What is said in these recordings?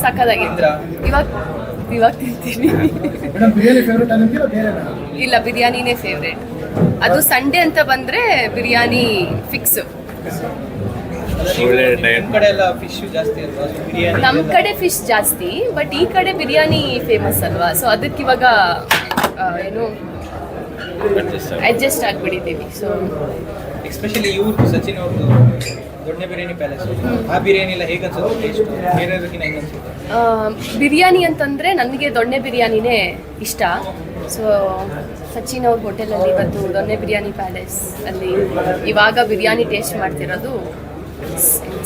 ಸಕ್ಕದಾಗಿತ್ತು. ಇವಾಗ ಇವಾಗ ತಿಂತೀನಿ. ಇಲ್ಲ, ಬಿರಿಯಾನಿನೇ ಫೇವ್ರೇಟ್. ಅದು ಸಂಡೇ ಅಂತ ಬಂದರೆ ಬಿರಿಯಾನಿ ಫಿಕ್ಸ್. ನಮ್ಮ ಕಡೆ ಫಿಶ್ ಜಾಸ್ತಿ, ಬಟ್ ಈ ಕಡೆ ಬಿರಿಯಾನಿ ಫೇಮಸ್ ಅಲ್ವಾ, ಸೊ ಅದಕ್ಕೆ ಇವಾಗ ಏನು ಅಡ್ಜಸ್ಟ್ ಆಗಿಬಿಟ್ಟಿದ್ದೀವಿ. ಸೊ ಎಸ್ಪೆಷಲಿ ಇವ್ರದ್ದು ಸಚಿನ್ ಅವ್ರದ್ದು ದೊಣ್ಣೆ ಬಿರಿಯಾನಿ ಪ್ಯಾಲೇಸ್, ಆ ಬಿರಿಯಾನಿ ಎಲ್ಲ ಹೇಗೆ ಅನ್ಸುತ್ತೆ ಟೇಸ್ಟ್? ಬೇರೆದಕ್ಕಿಂತ ಹೆಂಗೆ ಅನ್ಸುತ್ತೆ? ಬಿರಿಯಾನಿ ಅಂತಂದರೆ ನನಗೆ ದೊಣ್ಣೆ ಬಿರಿಯಾನಿನೇ ಇಷ್ಟ. ಸೊ ಸಚಿನ್ ಅವ್ರ ಹೋಟೆಲಲ್ಲಿ ಇವತ್ತು ದೊಣ್ಣೆ ಬಿರಿಯಾನಿ ಪ್ಯಾಲೇಸ್ ಅಲ್ಲಿ ಇವಾಗ ಬಿರಿಯಾನಿ ಟೇಸ್ಟ್ ಮಾಡ್ತಿರೋದು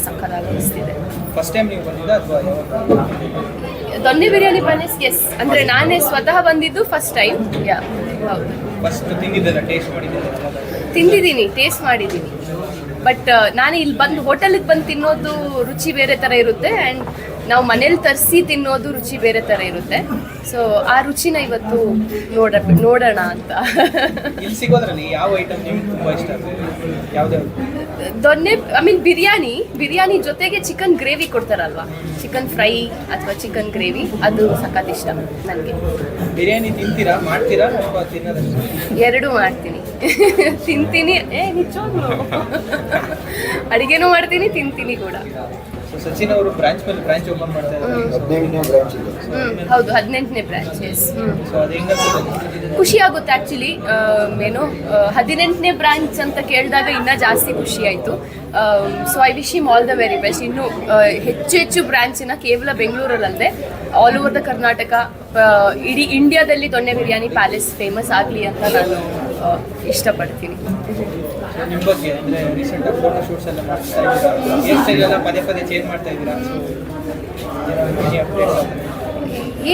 ಸಕ್ಕತ್ತಾಗಿ ಅನಿಸ್ತಿದೆ. ಫಸ್ಟ್ ಟೈಮ್ ನೀವು ಬಂದಿದ್ದ ಅಥವಾ ದೊಣ್ಣೆ ಬಿರಿಯಾನಿ ಪ್ಯಾಲೇಸ್? ಎಸ್, ಅಂದರೆ ನಾನೇ ಸ್ವತಃ ಬಂದಿದ್ದು ಫಸ್ಟ್ ಟೈಮ್. ಯಾ, ಹೌದು. ಫಸ್ಟ್ ತಿಂದಿದ್ದಲ್ಲ, ಟೇಸ್ಟ್ ಮಾಡಿದ್ದಲ್ಲ? ತಿಂದಿದ್ದೀನಿ, ಟೇಸ್ಟ್ ಮಾಡಿದ್ದೀನಿ. ಬಟ್ ನಾನು ಇಲ್ಲಿ ಬಂದು ಹೋಟೆಲಿಗೆ ಬಂದು ತಿನ್ನೋದು ರುಚಿ ಬೇರೆ ಥರ ಇರುತ್ತೆ, ಆ್ಯಂಡ್ ನಾವು ಮನೇಲಿ ತರಿಸಿ ತಿನ್ನೋದು ರುಚಿ ಬೇರೆ ಥರ ಇರುತ್ತೆ. ಸೊ ಆ ರುಚಿನ ಇವತ್ತು ನೋಡೋಣ ಅಂತ. ಇಲ್ಲಿ ಸಿಗೋದ್ರಲ್ಲಿ ಯಾವ ಐಟಮ್ ನಿಮ್ಗೆ ತುಂಬ ಇಷ್ಟ? ಯಾವುದೇ ದೊಣ್ಣೆ, ಐ ಮೀನ್ ಬಿರಿಯಾನಿ ಜೊತೆಗೆ ಚಿಕನ್ ಗ್ರೇವಿ ಕೊಡ್ತಾರಲ್ವಾ, ಚಿಕನ್ ಫ್ರೈ ಅಥವಾ ಚಿಕನ್ ಗ್ರೇವಿ, ಅದು ಸಖತ್ ಇಷ್ಟ ನನಗೆ. ಬಿರಿಯಾನಿ ತಿಂತೀರಾ, ಮಾಡ್ತೀರಾ ಅಥವಾ ತಿನ್ನೋದಷ್ಟೇ? ಎರಡೂ ಮಾಡ್ತೀನಿ. ತಿಂತೀನಿ, ನಿಜವಾಗ್ಲೂ ಅಡುಗೆನೂ ಮಾಡ್ತೀನಿ, ತಿಂತೀನಿ ಕೂಡ. ಸಚಿನ್ ಅವರು ಬ್ರಾಂಚ್ ಮೇಲೆ ಬ್ರಾಂಚ್ ಓಪನ್ ಮಾಡ್ತಾ ಇದ್ದಾರೆ. ಹೌದು, 18ನೇ ಬ್ರಾಂಚ್. ಖುಷಿ ಆಗುತ್ತೆ ಆ್ಯಕ್ಚುಲಿ. ಏನು 18ನೇ ಬ್ರಾಂಚ್ ಅಂತ ಕೇಳಿದಾಗ ಇನ್ನೂ ಜಾಸ್ತಿ ಖುಷಿ ಆಯಿತು. So I wish him all the very best. ಇನ್ನು ಹೆಚ್ಚು ಬ್ರಾಂಚಿನ ಕೇವಲ ಬೆಂಗಳೂರಲ್ಲದೆ ಆಲ್ ಓವರ್ ದ ಕರ್ನಾಟಕ, ಇಡೀ ಇಂಡಿಯಾದಲ್ಲಿ ದೊಣ್ಣೆ ಬಿರಿಯಾನಿ ಪ್ಯಾಲೇಸ್ ಫೇಮಸ್ ಆಗಲಿ ಅಂತ ನಾನು ಇಷ್ಟಪಡ್ತೀನಿ. ನಿಮ್ಮ ಬಗ್ಗೆ ಅಂದರೆ ರೀಸೆಂಟಾಗಿ ಫೋಟೋ ಶೂಟ್ಸ್ ಎಲ್ಲ ಮಾಡ್ತಾ ಇದ್ದೀರಾ, ಹೇರ್ ಸ್ಟೈಲ್ ಎಲ್ಲ ಪದೇ ಚೇಂಜ್ ಮಾಡ್ತಾ ಇದ್ದೀರಾ?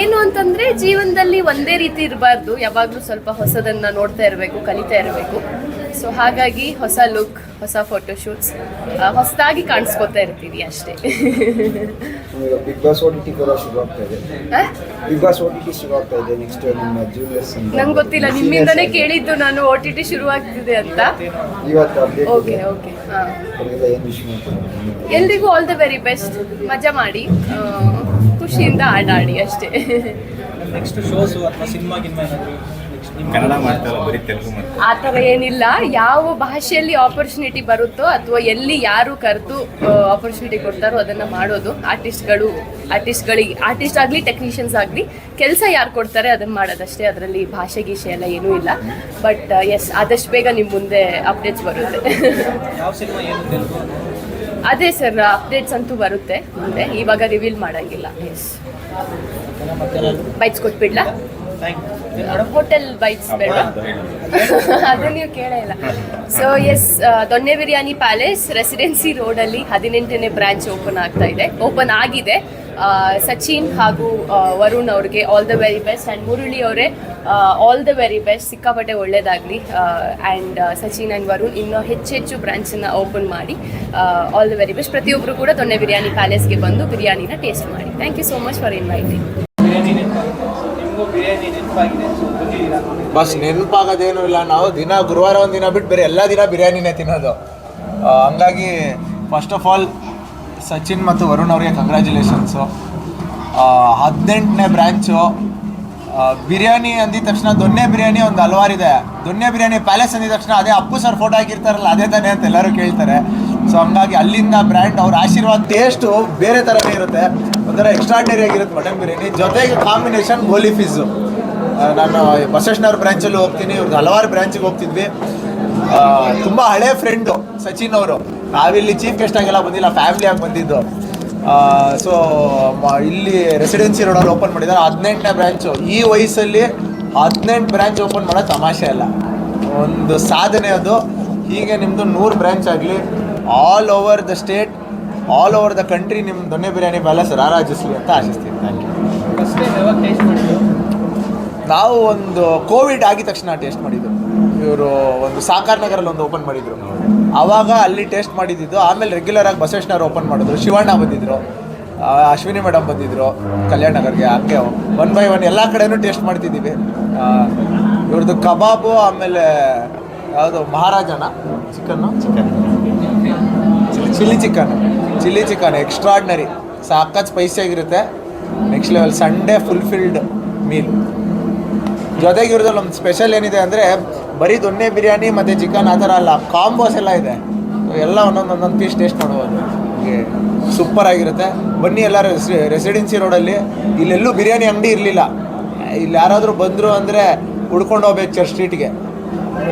ಏನು ಅಂತಂದರೆ ಜೀವನದಲ್ಲಿ ಒಂದೇ ರೀತಿ ಇರಬಾರ್ದು, ಯಾವಾಗಲೂ ಸ್ವಲ್ಪ ಹೊಸದನ್ನು ನೋಡ್ತಾ ಇರಬೇಕು, ಕಲಿತಾ ಇರಬೇಕು. ಸೊ ಹಾಗಾಗಿ ಹೊಸ ಲುಕ್, ಹೊಸ ಫೋಟೋ ಶೂಟ್ಸ್, ಹೊಸದಾಗಿ ಕಾಣಿಸ್ಕೊತಾ ಇರ್ತೀವಿ ಅಷ್ಟೇ. ಬಿಗ್ ಬಾಸ್ OTT ಕೂಡ ಶುರು ಆಗ್ತಾ ಇದೆ. ಬಿಗ್ ಬಾಸ್ OTT ಶುರು ಆಗ್ತಾ ಇದೆ ನೆಕ್ಸ್ಟ್. ನಿಮ್ಮ ಜೂನಿಯರ್ಸ್ ನಂಗೆ ಗೊತ್ತಿಲ್ಲ, ನಿಮ್ಮಿಂದನೇ ಕೇಳಿದ್ದು ನಾನು OTT ಶುರು ಆಗ್ತಿದೆ ಅಂತ. ಇವತ್ತು ಅಪ್ಡೇಟ್. ಓಕೆ ಹಾಂ, ಏನು ವಿಶ್ ಮಾಡ್ತೀನಿ? ಎಲ್ರಿಗೂ ಆಲ್ ದ ವೆರಿ ಬೆಸ್ಟ್. ಮಜಾ ಮಾಡಿ, ಖುಷಿಯಿಂದ ಆಡಿ ಅಷ್ಟೇ. ನೆಕ್ಸ್ಟ್ ಶೋಸು ಅಥವಾ ಸಿನಿಮಾ ಏನಾದರೂ ಕನ್ನಡ ಮಾಡ್ತಾರಲ್ಲ, ಬರೀ ತೆಲುಗು ಮಾಡ್ತಾರೆ? ಆ ಥರ ಏನಿಲ್ಲ. ಯಾವ ಭಾಷೆಯಲ್ಲಿ ಆಪರ್ಚುನಿಟಿ ಬರುತ್ತೋ ಅಥವಾ ಎಲ್ಲಿ ಯಾರು ಕರೆದು ಆಪರ್ಚುನಿಟಿ ಕೊಡ್ತಾರೋ ಅದನ್ನು ಮಾಡೋದು. ಆರ್ಟಿಸ್ಟ್ ಆಗಲಿ ಟೆಕ್ನಿಷಿಯನ್ಸ್ ಆಗಲಿ ಕೆಲಸ ಯಾರು ಕೊಡ್ತಾರೆ ಅದನ್ನು ಮಾಡೋದಷ್ಟೇ. ಅದರಲ್ಲಿ ಭಾಷೆ ಗೀಷೆ ಎಲ್ಲ ಏನೂ ಇಲ್ಲ. ಬಟ್ ಎಸ್, ಆದಷ್ಟು ಬೇಗ ನಿಮ್ಮ ಮುಂದೆ ಅಪ್ಡೇಟ್ಸ್ ಬರುತ್ತೆ. ಯಾವ ಸಿನಿಮಾ ಏನು ತೆಲುಗು? ಅದೇ ಸರ್, ಅಪ್ಡೇಟ್ಸ್ ಅಂತೂ ಬರುತ್ತೆ ಮುಂದೆ, ಇವಾಗ ರಿವೀಲ್ ಮಾಡೋಂಗಿಲ್ಲ. ಎಸ್, ಬೈಟ್ಸ್ ಕೊಟ್ಬಿಡ್ಲಾ? ಹೋಟೆಲ್ ಬೈಟ್ಸ್ ಬೇಡ, ಅದು ನೀವು ಕೇಳೇ ಇಲ್ಲ. ಸೊ ಎಸ್, ದೊಣ್ಣೆ ಬಿರಿಯಾನಿ ಪ್ಯಾಲೇಸ್ ರೆಸಿಡೆನ್ಸಿ ರೋಡಲ್ಲಿ 18ನೇ ಬ್ರಾಂಚ್ ಓಪನ್ ಆಗಿದೆ. ಸಚಿನ್ ಹಾಗೂ ವರುಣ್ ಅವ್ರಿಗೆ all the very best, and Murali ಅವರೇ ಆಲ್ ದ ವೆರಿ ಬೆಸ್ಟ್. ಸಿಕ್ಕಾಪಟ್ಟೆ ಒಳ್ಳೇದಾಗಲಿ. ಆ್ಯಂಡ್ ಸಚಿನ್ ಆ್ಯಂಡ್ ವರುಣ್ ಇನ್ನೂ ಹೆಚ್ಚು ಬ್ರಾಂಚನ್ನು ಓಪನ್ ಮಾಡಿ ಆಲ್ ದ ವೆರಿ ಬೆಸ್ಟ್. ಪ್ರತಿಯೊಬ್ಬರು ಕೂಡ ದೊಣ್ಣೆ ಬಿರಿಯಾನಿ ಪ್ಯಾಲೇಸ್ಗೆ ಬಂದು ಬಿರಿಯಾನಿನ ಟೇಸ್ಟ್ ಮಾಡಿ. Thank you so much for inviting. ಬಸ್ ನೆನಪಾಗೋದೇನು ಇಲ್ಲ. ನಾವು ಗುರುವಾರ ಒಂದು ದಿನ ಬಿಟ್ಟು ಬೇರೆ ಎಲ್ಲ ದಿನ ಬಿರಿಯಾನಿನೇ ತಿನ್ನೋದು. ಹಂಗಾಗಿ ಫಸ್ಟ್ ಆಫ್ ಆಲ್ ಸಚಿನ್ ಮತ್ತು ವರುಣ್ ಅವರಿಗೆ ಕಂಗ್ರ್ಯಾಚುಲೇಷನ್ಸು. 18ನೇ ಬ್ರ್ಯಾಂಚು. ಬಿರಿಯಾನಿ ಅಂದಿದ ತಕ್ಷಣ ದೊಣ್ಣೆ ಬಿರಿಯಾನಿ ಒಂದು ಹಲವಾರಿದೆ. ದೊಣ್ಣೆ ಬಿರಿಯಾನಿ ಪ್ಯಾಲೇಸ್ ಅಂದಿದ ತಕ್ಷಣ ಅದೇ ಅಪ್ಪು ಸರ್ ಫೋಟೋ ಹಾಕಿರ್ತಾರಲ್ಲ ಅದೇ ತಾನೇ ಅಂತ ಎಲ್ಲರೂ ಕೇಳ್ತಾರೆ. ಸೊ ಹಂಗಾಗಿ ಅಲ್ಲಿಂದ ಬ್ರ್ಯಾಂಡ್ ಅವ್ರ ಆಶೀರ್ವಾದ. ಟೇಸ್ಟು ಬೇರೆ ಥರನೇ ಇರುತ್ತೆ, ಒಂಥರ ಎಕ್ಸ್ಟ್ರಾರ್ಡಿನರಿ ಆಗಿರುತ್ತೆ ಮಟನ್ ಬಿರಿಯಾನಿ. ಜೊತೆಗೆ ಕಾಂಬಿನೇಷನ್ ಗೋಲಿ ಫಿಜ್ಜು. ನಾನು ಬಸವೇಶ್ವರ ಬ್ರ್ಯಾಂಚಲ್ಲಿ ಹೋಗ್ತೀನಿ, ಇವ್ರದ್ದು ಹಲವಾರು ಬ್ರ್ಯಾಂಚಿಗೆ ಹೋಗ್ತಿದ್ವಿ. ತುಂಬ ಹಳೆ ಫ್ರೆಂಡು ಸಚಿನ್ ಅವರು. ನಾವಿಲ್ಲಿ ಚೀಫ್ ಗೆಸ್ಟ್ ಆಗೆಲ್ಲ ಬಂದಿಲ್ಲ, ಫ್ಯಾಮಿಲಿಯಾಗಿ ಬಂದಿದ್ದು. ಸೊ ಇಲ್ಲಿ ರೆಸಿಡೆನ್ಸಿ ರೋಡಲ್ಲಿ ಓಪನ್ ಮಾಡಿದ್ದಾರೆ 18ನೇ ಬ್ರ್ಯಾಂಚು. ಈ ವಯಸ್ಸಲ್ಲಿ 18 ಬ್ರ್ಯಾಂಚ್ ಓಪನ್ ಮಾಡೋದು ತಮಾಷೆ ಅಲ್ಲ, ಒಂದು ಸಾಧನೆ ಅದು. ಹೀಗೆ ನಿಮ್ಮದು 100 ಬ್ರ್ಯಾಂಚ್ ಆಗಲಿ, all over the state, all over the country ನಿಮ್ಮ ದೊಣ್ಣೆ ಬಿರಿಯಾನಿ ಪ್ಯಾಲೇಸ್ ರಾರಾಜಿಸಲಿ ಅಂತ ಆಶಿಸ್ತೀನಿ. Thank you. ನಾವು ಒಂದು ಕೋವಿಡ್ ಆಗಿದ ತಕ್ಷಣ ಟೇಸ್ಟ್ ಮಾಡಿದ್ದು. ಇವರು ಒಂದು ಸಾಕಾರ ನಗರಲ್ಲಿ ಒಂದು ಓಪನ್ ಮಾಡಿದರು, ಆವಾಗ ಅಲ್ಲಿ ಟೇಸ್ಟ್ ಮಾಡಿದ್ದು. ಆಮೇಲೆ ರೆಗ್ಯುಲರಾಗಿ ಬಸವೇಶ್ವರ ಓಪನ್ ಮಾಡಿದ್ರು, ಶಿವಣ್ಣ ಬಂದಿದ್ದರು, ಅಶ್ವಿನಿ ಮೇಡಮ್ ಬಂದಿದ್ದರು ಕಲ್ಯಾಣ ನಗರ್ಗೆ. ಹಂಗೆ 1 by 1 ಎಲ್ಲ ಕಡೆಯೂ ಟೇಸ್ಟ್ ಮಾಡ್ತಿದ್ದೀವಿ. ಇವ್ರದ್ದು ಕಬಾಬು, ಆಮೇಲೆ ಯಾವುದು ಮಹಾರಾಜನ ಚಿಲ್ಲಿ ಚಿಕನ್ ಎಕ್ಸ್ಟ್ರಾರ್ಡ್ನರಿ. ಸಾಕತ್ ಸ್ಪೈಸಿಯಾಗಿರುತ್ತೆ. Next level Sunday fulfilled meal. ಜೊತೆಗೆ ಇವ್ರದ್ದು ನಮ್ಮ ಸ್ಪೆಷಲ್ ಏನಿದೆ ಅಂದರೆ ಬರೀ ದೊನ್ನೆ ಬಿರಿಯಾನಿ ಮತ್ತು ಚಿಕನ್ ಆ ಥರ ಅಲ್ಲ, ಕಾಂಬೋಸ್ ಎಲ್ಲ ಇದೆ. ಎಲ್ಲ ಒಂದೊಂದು ಪೀಸ್ ಟೇಸ್ಟ್ ಮಾಡ್ಬೋದು. ಸೂಪರ್ ಆಗಿರುತ್ತೆ. ಬನ್ನಿ ಎಲ್ಲ ರೆಸಿಡೆನ್ಸಿ ರೋಡಲ್ಲಿ. ಇಲ್ಲೆಲ್ಲೂ ಬಿರಿಯಾನಿ ಅಂಗಡಿ ಇರಲಿಲ್ಲ. ಇಲ್ಲಿ ಯಾರಾದರೂ ಬಂದರು ಅಂದರೆ ಹುಡ್ಕೊಂಡು ಹೋಗ್ಬೇಕು ಚರ್ಚ್ ಸ್ಟ್ರೀಟ್ಗೆ.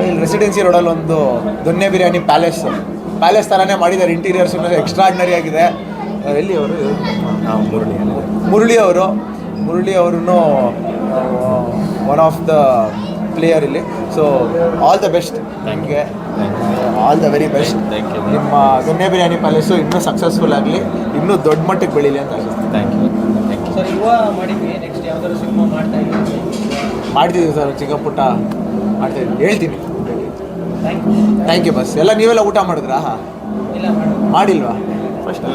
ಇಲ್ಲಿ ರೆಸಿಡೆನ್ಸಿ ರೋಡಲ್ಲಿ ಒಂದು ದೊನ್ನೆ ಬಿರಿಯಾನಿ ಪ್ಯಾಲೇಸ್ ಥರನೇ ಮಾಡಿದ್ದಾರೆ. ಇಂಟೀರಿಯರ್ಸ್ ಎಕ್ಸ್ಟ್ರಾರ್ಡಿನರಿ ಆಗಿದೆ. ಎಲ್ಲಿ ಅವರು ನಾವು ಮುರಳಿ ಅವರು ಒನ್ ಆಫ್ ದ ಪ್ಲೇಯರ್ ಇಲ್ಲಿ. ಸೊ ಆಲ್ ದ ಬೆಸ್ಟ್ ನಿಮಗೆ, all the very best. Thank you. ನಿಮ್ಮ ದೊನ್ನೆ ಬಿರಿಯಾನಿ ಪ್ಯಾಲೇಸು ಇನ್ನೂ ಸಕ್ಸಸ್ಫುಲ್ ಆಗಲಿ, ಇನ್ನೂ ದೊಡ್ಡ ಮಟ್ಟಿಗೆ ಬೆಳೀಲಿ ಅಂತ ಆಶಿಸ್ತೀನಿ. Thank you. ಸರ್ ಯುವ ಮಾಡಿದ್ವಿ, ನೆಕ್ಸ್ಟ್ ಯಾವ್ದಾದ್ರು ಸಿನಿಮಾ ಮಾಡ್ತಾ ಇದ್ದೀವಿ? ಮಾಡ್ತಿದ್ದೀವಿ ಸರ್, ಚಿಕ್ಕ ಪುಟ್ಟ ಮಾಡ್ತಾಯಿದ್ದೀನಿ, ಹೇಳ್ತೀನಿ. Thank you. ಥ್ಯಾಂಕ್ ಯು ಬಸ್. ಎಲ್ಲ ನೀವೆಲ್ಲ ಊಟ ಮಾಡಿದ್ರಾ? ಇಲ್ಲ ಮಾಡಿ ಮಾಡಿಲ್ವಾ? ಫಸ್ಟ್